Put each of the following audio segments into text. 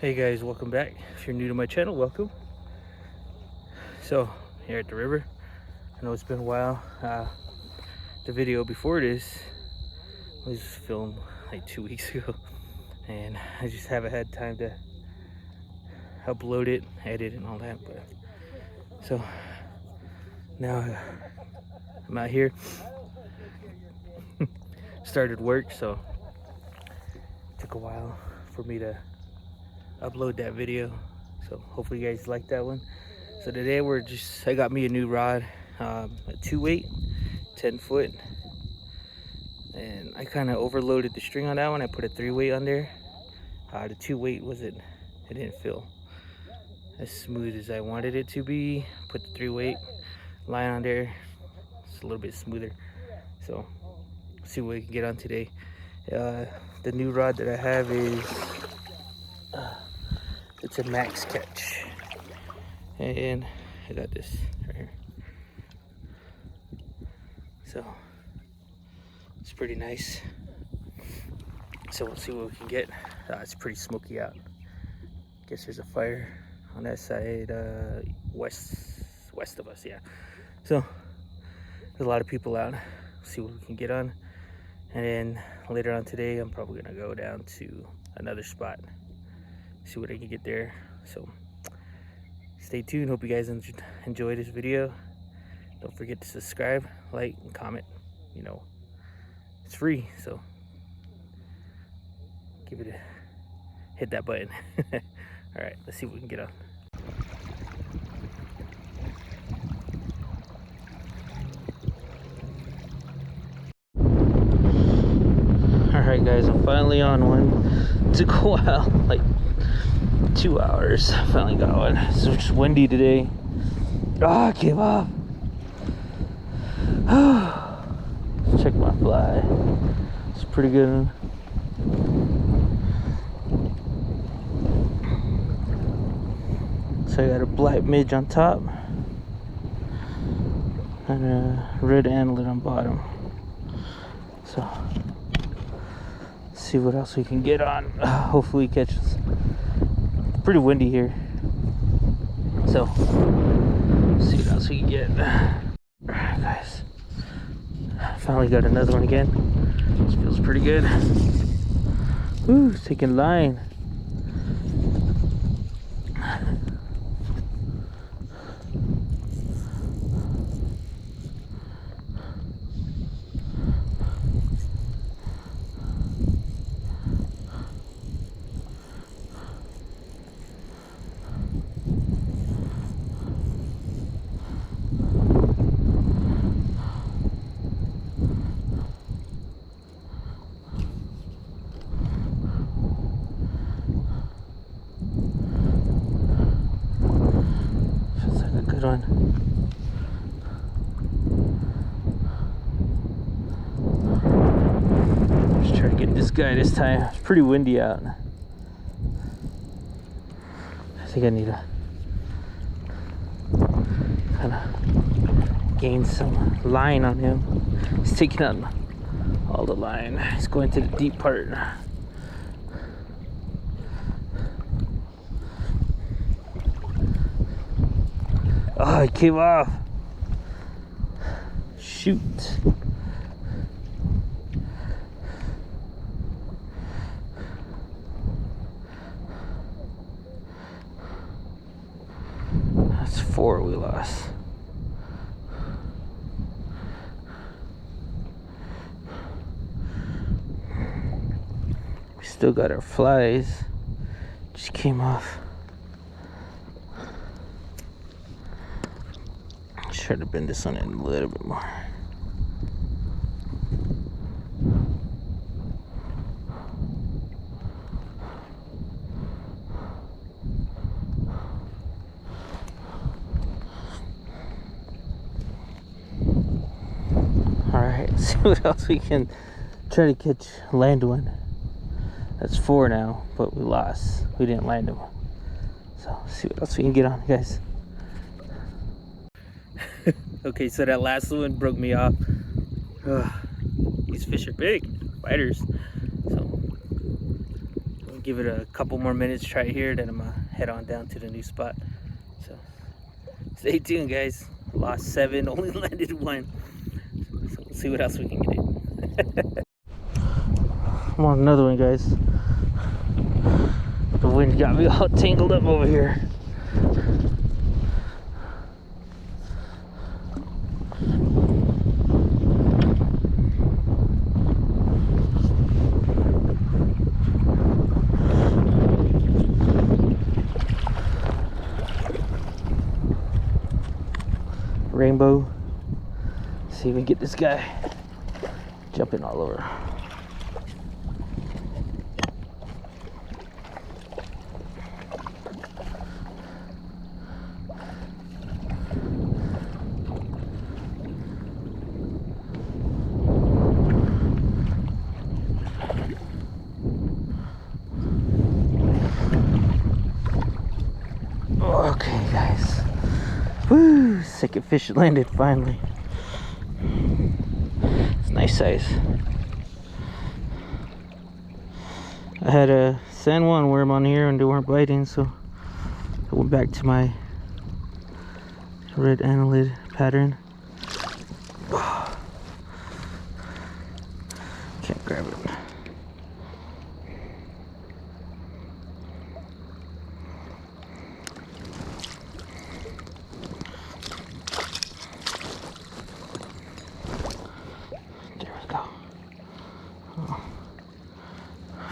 Hey guys, welcome back. If you're new to my channel, welcome. So here at the river, I know it's been a while. The video before this was filmed like 2 weeks ago, and I just haven't had time to upload it, edit, and all that. But so now I'm out here. Started work, so it took a while for me to upload that video, so hopefully you guys like that one. So today I got me a new rod, a 2-weight 10-foot, and I kind of overloaded the string on that one. I put a 3-weight on there. The 2-weight it didn't feel as smooth as I wanted it to be. Put the 3-weight line on there, it's a little bit smoother. So let's see what we can get on today. The new rod that I have is it's a max catch, and I got this right here. So it's pretty nice. So we'll see what we can get. It's pretty smoky out. Guess there's a fire on that side, west of us. Yeah. So there's a lot of people out. See what we can get on, and then later on today, I'm probably gonna go down to another spot. See what I can get there. So stay tuned. Hope you guys enjoy this video. Don't forget to subscribe, like, and comment. You know, it's free, so hit that button. All right, let's see what we can get on. All right, guys, I'm finally on one. It took a while, like 2 hours. Finally got one. It's just windy today. I gave up. Check my fly. It's pretty good. So I got a black midge on top and a red antler on bottom. So let's see what else we can get on. Hopefully catch us. Pretty windy here, so let's see what else we can get. Alright, guys, finally got another one again. This feels pretty good. Ooh, it's taking line. One. Just try to get this guy this time. It's pretty windy out. I think I need to kind of gain some line on him. He's taking out all the line. He's going to the deep part. Oh, it came off. Shoot. That's 4 we lost. We still got our flies. Just came off. Try to bend this one in a little bit more. All right, see what else we can try to land one. That's 4 now, but we lost. We didn't land them. So see what else we can get on, guys. Okay, so that last one broke me off. These fish are big, fighters. So give it a couple more minutes, try it here, then I'm gonna head on down to the new spot. So stay tuned, guys. Lost 7, only landed 1. So we'll see what else we can get in. I'm on another one, guys. The wind got me all tangled up over here. Rainbow. See if we can get this guy jumping all over. Okay, guys. Woo! Second fish landed finally. It's a nice size. I had a San Juan worm on here and they weren't biting, so I went back to my red annelid pattern. Can't grab it.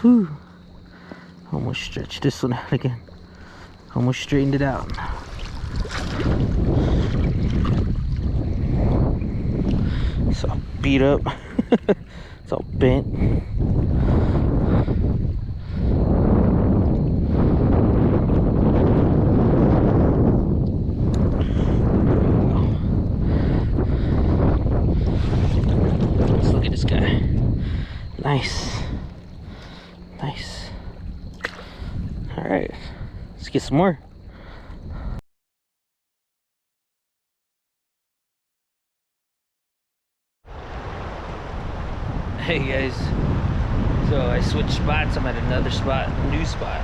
Whew. Almost stretched this one out again. Almost straightened it out. It's all beat up. It's all bent. Let's look at this guy. Nice. Nice. All right, let's get some more. Hey guys, so I switched spots. I'm at another spot, new spot.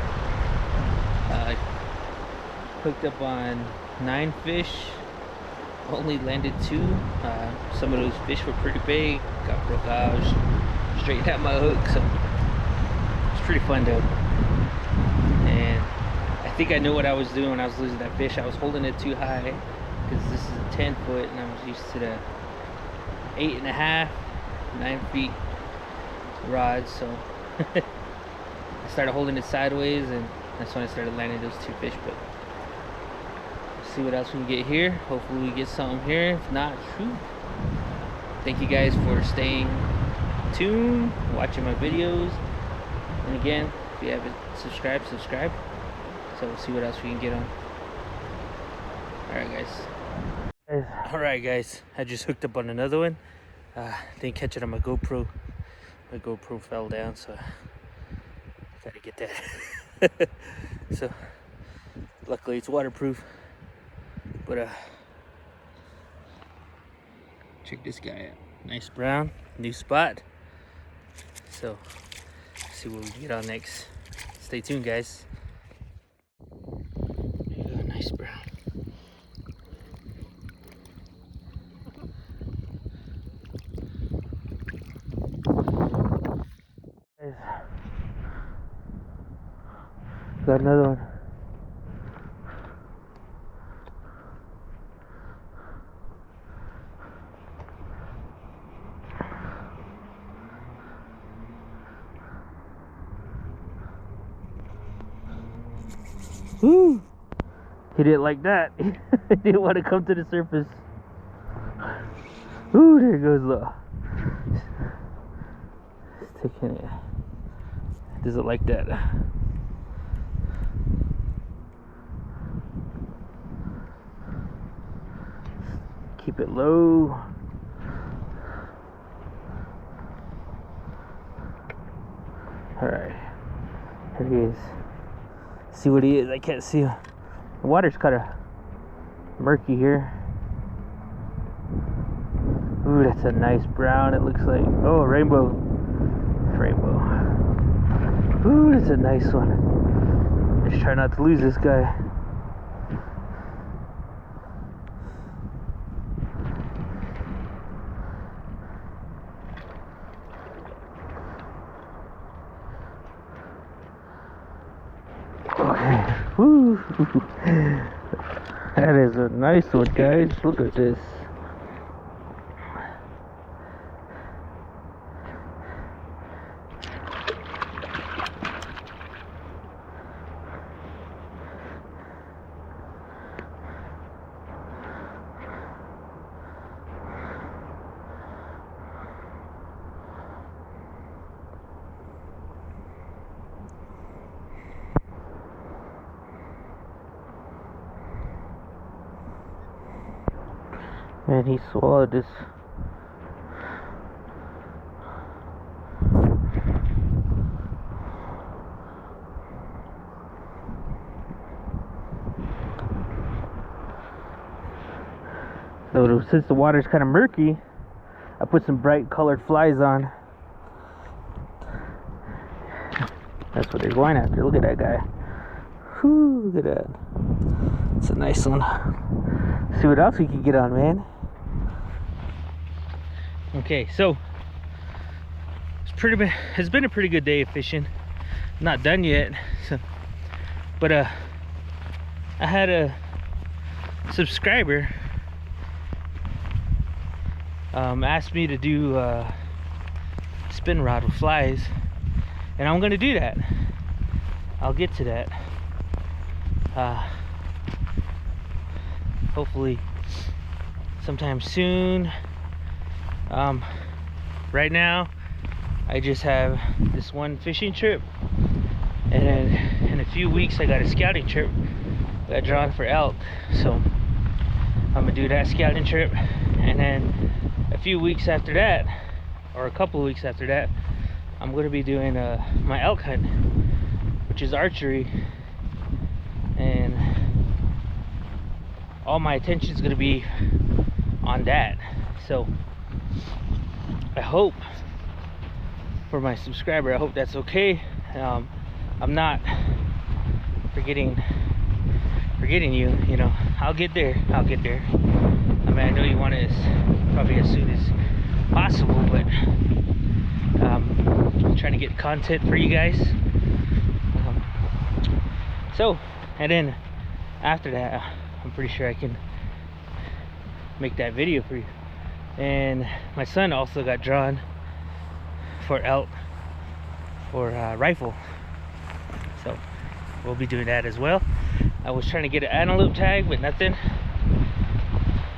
Hooked up on 9 fish, only landed 2. Some of those fish were pretty big, got broke out, straightened out my hook, so pretty fun though. And I think I knew what I was doing when I was losing that fish. I was holding it too high because this is a 10 foot and I was used to the 8.5, 9 feet rods, so I started holding it sideways and that's when I started landing those 2 fish. But let's see what else we can get here. Hopefully we get something here. If not, whew. Thank you guys for staying tuned, watching my videos. And again, if you haven't subscribed. So we'll see what else we can get on. Alright guys. Alright guys, I just hooked up on another one. Didn't catch it on my GoPro. My GoPro fell down, so I gotta get that. So luckily it's waterproof. But check this guy out. Nice brown, new spot. So see what we can get on next. Stay tuned, guys. Yeah, nice brown. Got another one. Woo! He didn't like that. He didn't want to come to the surface. Ooh, there it goes though. It's taking it. Doesn't like that. Keep it low. Alright. Here he is. See what he is. I can't see him. The water's kind of murky here. Ooh, that's a nice brown. It looks like, oh, rainbow. Rainbow. Ooh, that's a nice one. Just try not to lose this guy. Okay. Woo. That is a nice one, guys. Look at this. Man, he swallowed this. So since the water's kind of murky, I put some bright colored flies on. That's what they're going after. Look at that guy. Whew, look at that. It's a nice one. See what else we can get on, man. Okay, so it's been a pretty good day of fishing. Not done yet, so, but I had a subscriber asked me to do spin rod with flies, and I'm gonna do that. I'll get to that. Hopefully sometime soon. Right now I just have this one fishing trip, and then in a few weeks I got a scouting trip. Got drawn for elk, so I'm gonna do that scouting trip, and then a few weeks after that, or a couple of weeks after that, I'm gonna be doing my elk hunt, which is archery, and all my attention is gonna be on that. So I hope, for my subscriber, I hope that's okay. I'm not forgetting you, you know. I'll get there. I mean, I know you want it probably as soon as possible, but I'm trying to get content for you guys. So, and then after that, I'm pretty sure I can make that video for you. And my son also got drawn for elk for rifle, so we'll be doing that as well. I was trying to get an antelope tag, but nothing.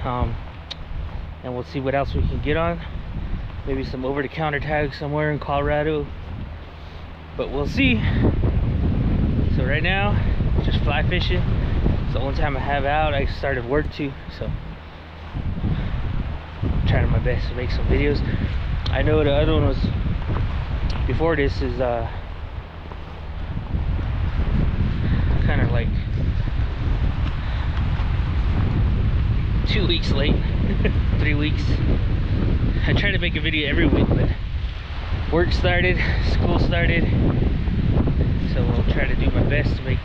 And we'll see what else we can get on. Maybe some over-the-counter tags somewhere in Colorado, but we'll see. So right now, just fly fishing. It's the only time I have out. I started work too, so I'm trying my best to make some videos. I know the other one was before this is kind of like 2 weeks late. 3 weeks. I try to make a video every week, but work started, school started, so I'll try to do my best to make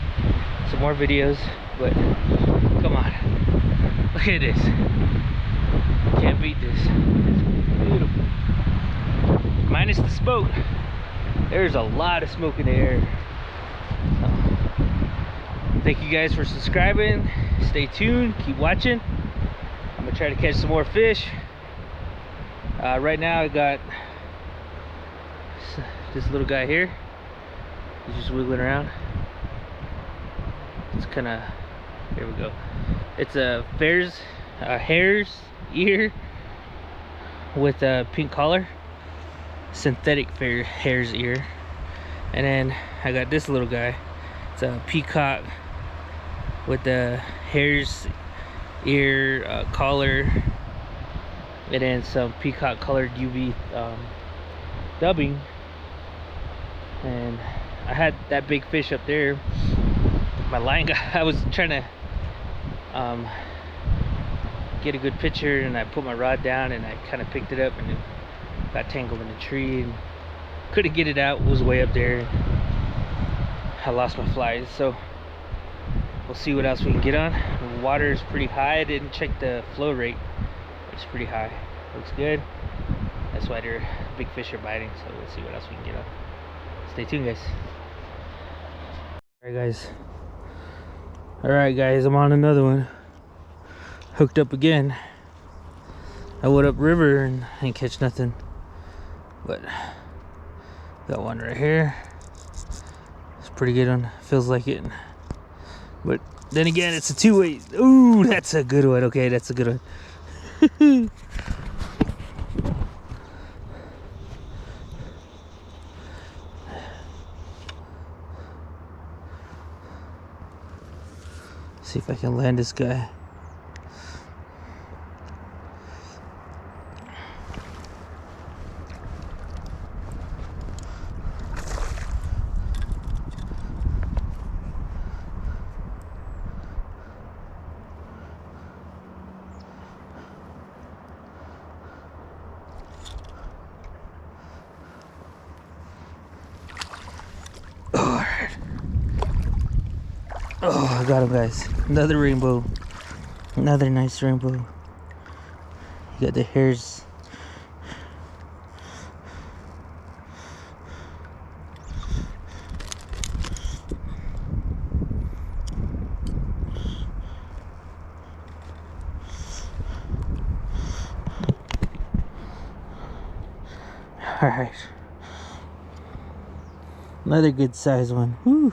some more videos. But come on, look at this. Can't beat this. It's beautiful. Minus the smoke, there's a lot of smoke in the air. So, thank you guys for subscribing. Stay tuned, keep watching. I'm gonna try to catch some more fish. Right now I got this little guy here. He's just wiggling around. It's kind of, here we go. It's a hare's ear with a pink collar, synthetic hare's ear. And then I got this little guy. It's a peacock with the hare's ear collar, and then some peacock colored UV dubbing. And I had that big fish up there. My line got, I was trying to get a good picture, and I put my rod down and I kind of picked it up, and it got tangled in the tree and couldn't get it out. It was way up there. I lost my flies, so we'll see what else we can get on. The water is pretty high. I didn't check the flow rate. It's pretty high. Looks good. That's why they're big fish are biting, so we'll see what else we can get on. Stay tuned, guys. Alright guys, I'm on another one. Hooked up again. I went up river and ain't catch nothing, but got one right here. It's pretty good one, feels like it, but then again it's a two-way. Ooh, that's a good one. Okay, that's a good one. See if I can land this guy. Oh, I got him, guys. Another rainbow. Another nice rainbow. You got the hairs. Alright. Another good size one. Woo.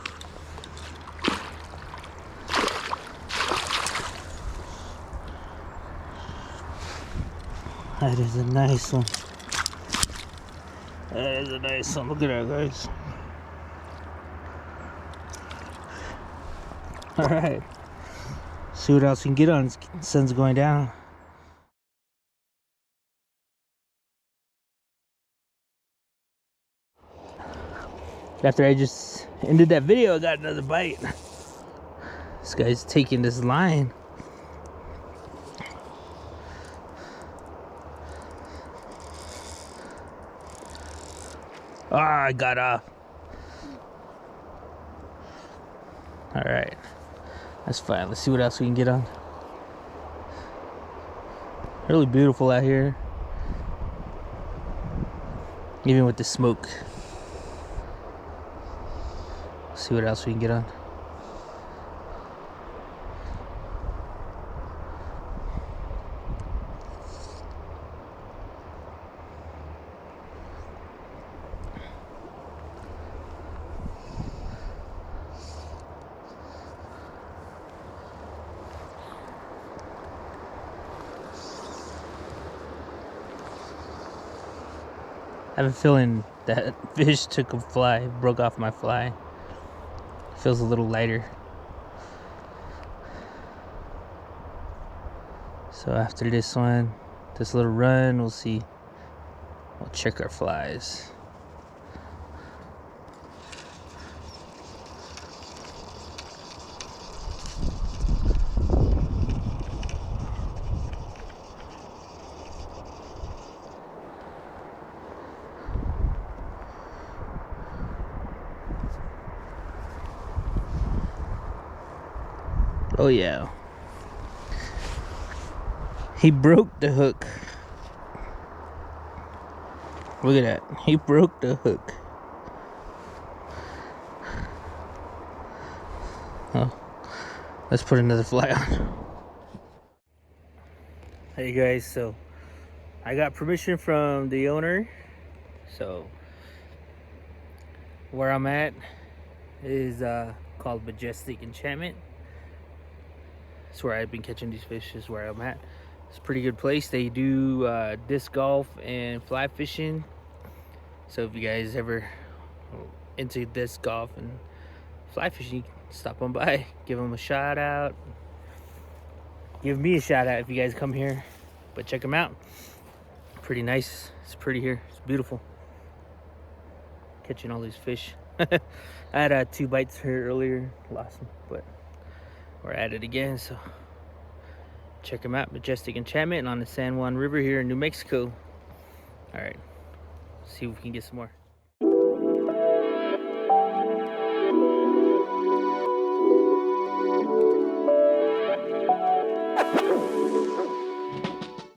That is a nice one. That is a nice one. Look at that, guys. Alright. See what else we can get on. The sun's going down. After I just ended that video, I got another bite. This guy's taking this line. Ah, I got off. Alright. That's fine. Let's see what else we can get on. Really beautiful out here. Even with the smoke. See what else we can get on. I have a feeling that fish took a fly, broke off my fly. Feels a little lighter. So after this one, this little run, we'll see. We'll check our flies. Oh yeah. He broke the hook. Look at that. He broke the hook. Oh, let's put another fly on. Hey guys, so I got permission from the owner. So where I'm at is called Majestic Enchantment. That's where I've been catching these fish, is where I'm at. It's a pretty good place. They do disc golf and fly fishing. So if you guys ever into disc golf and fly fishing, you can stop on by, give them a shout out. Give me a shout out if you guys come here. But check them out. Pretty nice. It's pretty here. It's beautiful. Catching all these fish. I had 2 bites here earlier, lost them, but we're at it again. So check them out. Majestic Enchantment on the San Juan River here in New Mexico. All right, see if we can get some more.